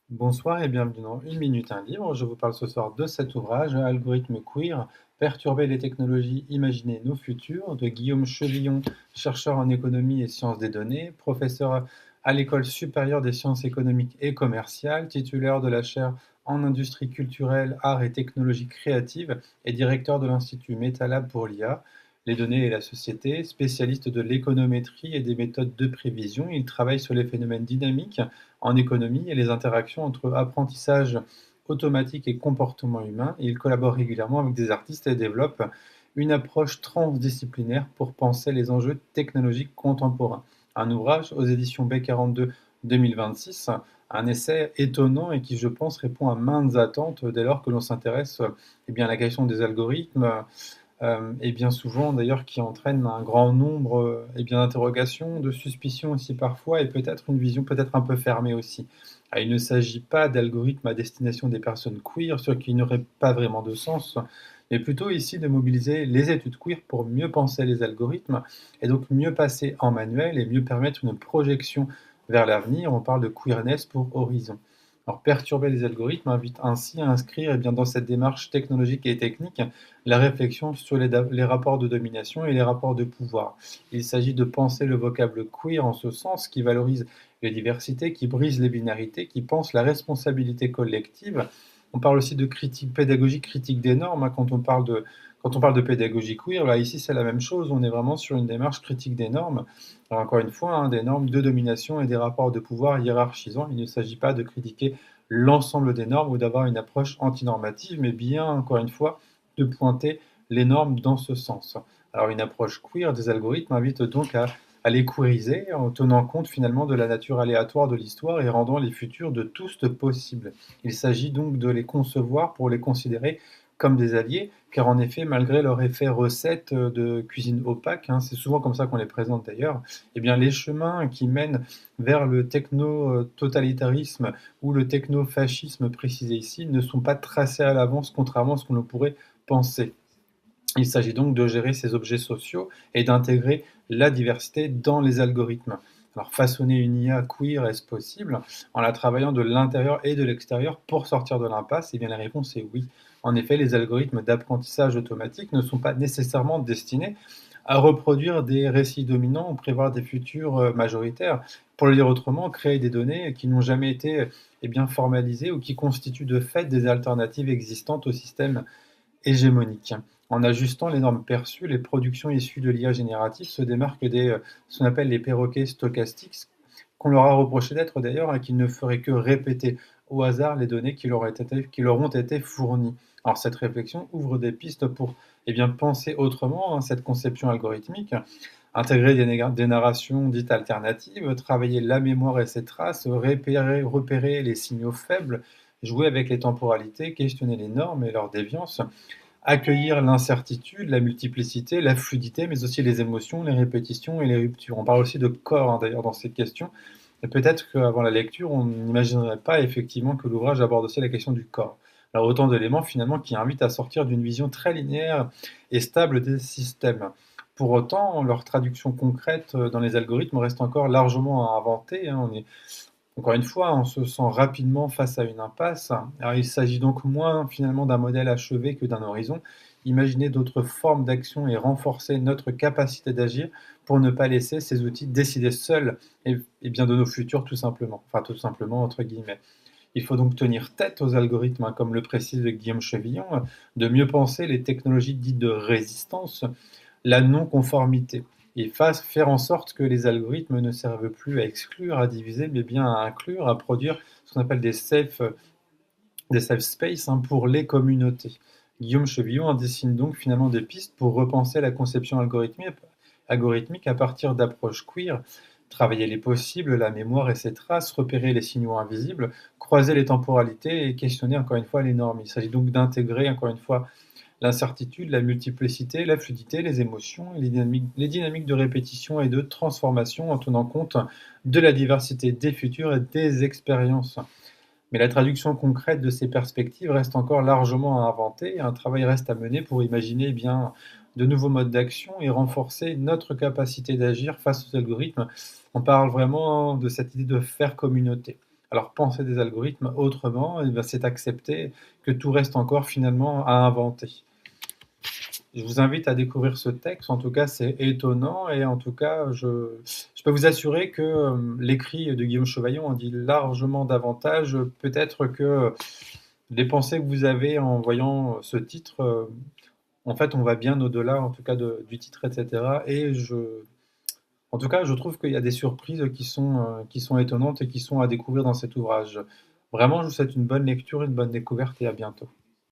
Bonsoir et bienvenue dans Une minute, un livre. Je vous parle ce soir de cet ouvrage, Algorithme queer, perturber les technologies, imaginer nos futurs, de Guillaume Chevillon, chercheur en économie et sciences des données, professeur à l'École supérieure des sciences économiques et commerciales, titulaire de la chaire en industrie culturelle, arts et technologies créatives et directeur de l'Institut MetaLab pour l'IA, les données et la société, spécialiste de l'économétrie et des méthodes de prévision. Il travaille sur les phénomènes dynamiques en économie et les interactions entre apprentissage automatique et comportement humain. Et il collabore régulièrement avec des artistes et développe une approche transdisciplinaire pour penser les enjeux technologiques contemporains. Un ouvrage aux éditions B42 2026, un essai étonnant et qui, je pense, répond à maintes attentes dès lors que l'on s'intéresse à la question des algorithmes, et bien souvent d'ailleurs qui entraîne un grand nombre d'interrogations, de suspicions aussi parfois, et peut-être une vision peut-être un peu fermée aussi. Ah, il ne s'agit pas d'algorithmes à destination des personnes queer, ce qui n'aurait pas vraiment de sens, mais plutôt ici de mobiliser les études queer pour mieux penser les algorithmes, et donc mieux passer en manuel et mieux permettre une projection vers l'avenir. On parle de queerness pour Horizon. Alors, perturber les algorithmes invite ainsi à inscrire dans cette démarche technologique et technique la réflexion sur les rapports de domination et les rapports de pouvoir. Il s'agit de penser le vocable queer en ce sens, qui valorise les diversités, qui brise les binarités, qui pense la responsabilité collective. On parle aussi de critique pédagogique, critique des normes, hein, quand on parle de pédagogie queer. Là, ici, c'est la même chose. On est vraiment sur une démarche critique des normes. Alors, encore une fois, hein, des normes de domination et des rapports de pouvoir hiérarchisants. Il ne s'agit pas de critiquer l'ensemble des normes ou d'avoir une approche antinormative, mais bien, encore une fois, de pointer les normes dans ce sens. Alors, une approche queer des algorithmes invite donc à les queeriser en tenant compte finalement de la nature aléatoire de l'histoire et rendant les futurs de tous possibles. Il s'agit donc de les concevoir pour les considérer comme des alliés, car en effet, malgré leur effet recette de cuisine opaque, hein, c'est souvent comme ça qu'on les présente d'ailleurs, eh bien les chemins qui mènent vers le techno-totalitarisme ou le techno-fascisme précisé ici ne sont pas tracés à l'avance, contrairement à ce qu'on pourrait penser. Il s'agit donc de gérer ces objets sociaux et d'intégrer la diversité dans les algorithmes. Alors, façonner une IA queer, est-ce possible en la travaillant de l'intérieur et de l'extérieur pour sortir de l'impasse? Eh bien, la réponse est oui. En effet, les algorithmes d'apprentissage automatique ne sont pas nécessairement destinés à reproduire des récits dominants ou prévoir des futurs majoritaires. Pour le dire autrement, créer des données qui n'ont jamais été formalisées ou qui constituent de fait des alternatives existantes au système hégémonique. En ajustant les normes perçues, les productions issues de l'IA générative se démarquent ce qu'on appelle les perroquets stochastiques, qu'on leur a reproché d'être d'ailleurs, et qu'ils ne feraient que répéter au hasard les données qui leur ont été fournies. Alors cette réflexion ouvre des pistes pour penser autrement, hein, cette conception algorithmique, intégrer des narrations dites alternatives, travailler la mémoire et ses traces, repérer les signaux faibles, jouer avec les temporalités, questionner les normes et leurs déviances, accueillir l'incertitude, la multiplicité, la fluidité, mais aussi les émotions, les répétitions et les ruptures. On parle aussi de corps, hein, d'ailleurs dans cette question, et peut-être qu'avant la lecture, on n'imaginerait pas effectivement que l'ouvrage aborde aussi la question du corps. Alors autant d'éléments finalement qui invitent à sortir d'une vision très linéaire et stable des systèmes. Pour autant, leur traduction concrète dans les algorithmes reste encore largement à inventer, hein. Encore une fois, on se sent rapidement face à une impasse. Alors, il s'agit donc moins finalement d'un modèle achevé que d'un horizon. Imaginer d'autres formes d'action et renforcer notre capacité d'agir pour ne pas laisser ces outils décider seuls de nos futurs tout simplement. Enfin tout simplement entre guillemets. Il faut donc tenir tête aux algorithmes, hein, comme le précise Guillaume Chevillon, de mieux penser les technologies dites de résistance, la non-conformité, et faire en sorte que les algorithmes ne servent plus à exclure, à diviser, mais bien à inclure, à produire ce qu'on appelle des safe space, hein, pour les communautés. Guillaume Chevillon en dessine donc finalement des pistes pour repenser la conception algorithmique à partir d'approches queer, travailler les possibles, la mémoire et ses traces, repérer les signaux invisibles, croiser les temporalités et questionner encore une fois les normes. Il s'agit donc d'intégrer encore une fois l'incertitude, la multiplicité, la fluidité, les émotions, les dynamiques de répétition et de transformation en tenant compte de la diversité des futurs et des expériences. Mais la traduction concrète de ces perspectives reste encore largement à inventer, et un travail reste à mener pour imaginer de nouveaux modes d'action et renforcer notre capacité d'agir face aux algorithmes. On parle vraiment de cette idée de faire communauté. Alors penser des algorithmes autrement, eh ben, c'est accepter que tout reste encore finalement à inventer. Je vous invite à découvrir ce texte, en tout cas c'est étonnant et en tout cas je peux vous assurer que l'écrit de Guillaume Chevaillon en dit largement davantage. Peut-être que les pensées que vous avez en voyant ce titre, en fait on va bien au-delà en tout cas du titre, etc. En tout cas je trouve qu'il y a des surprises qui sont étonnantes et qui sont à découvrir dans cet ouvrage. Vraiment je vous souhaite une bonne lecture, une bonne découverte et à bientôt.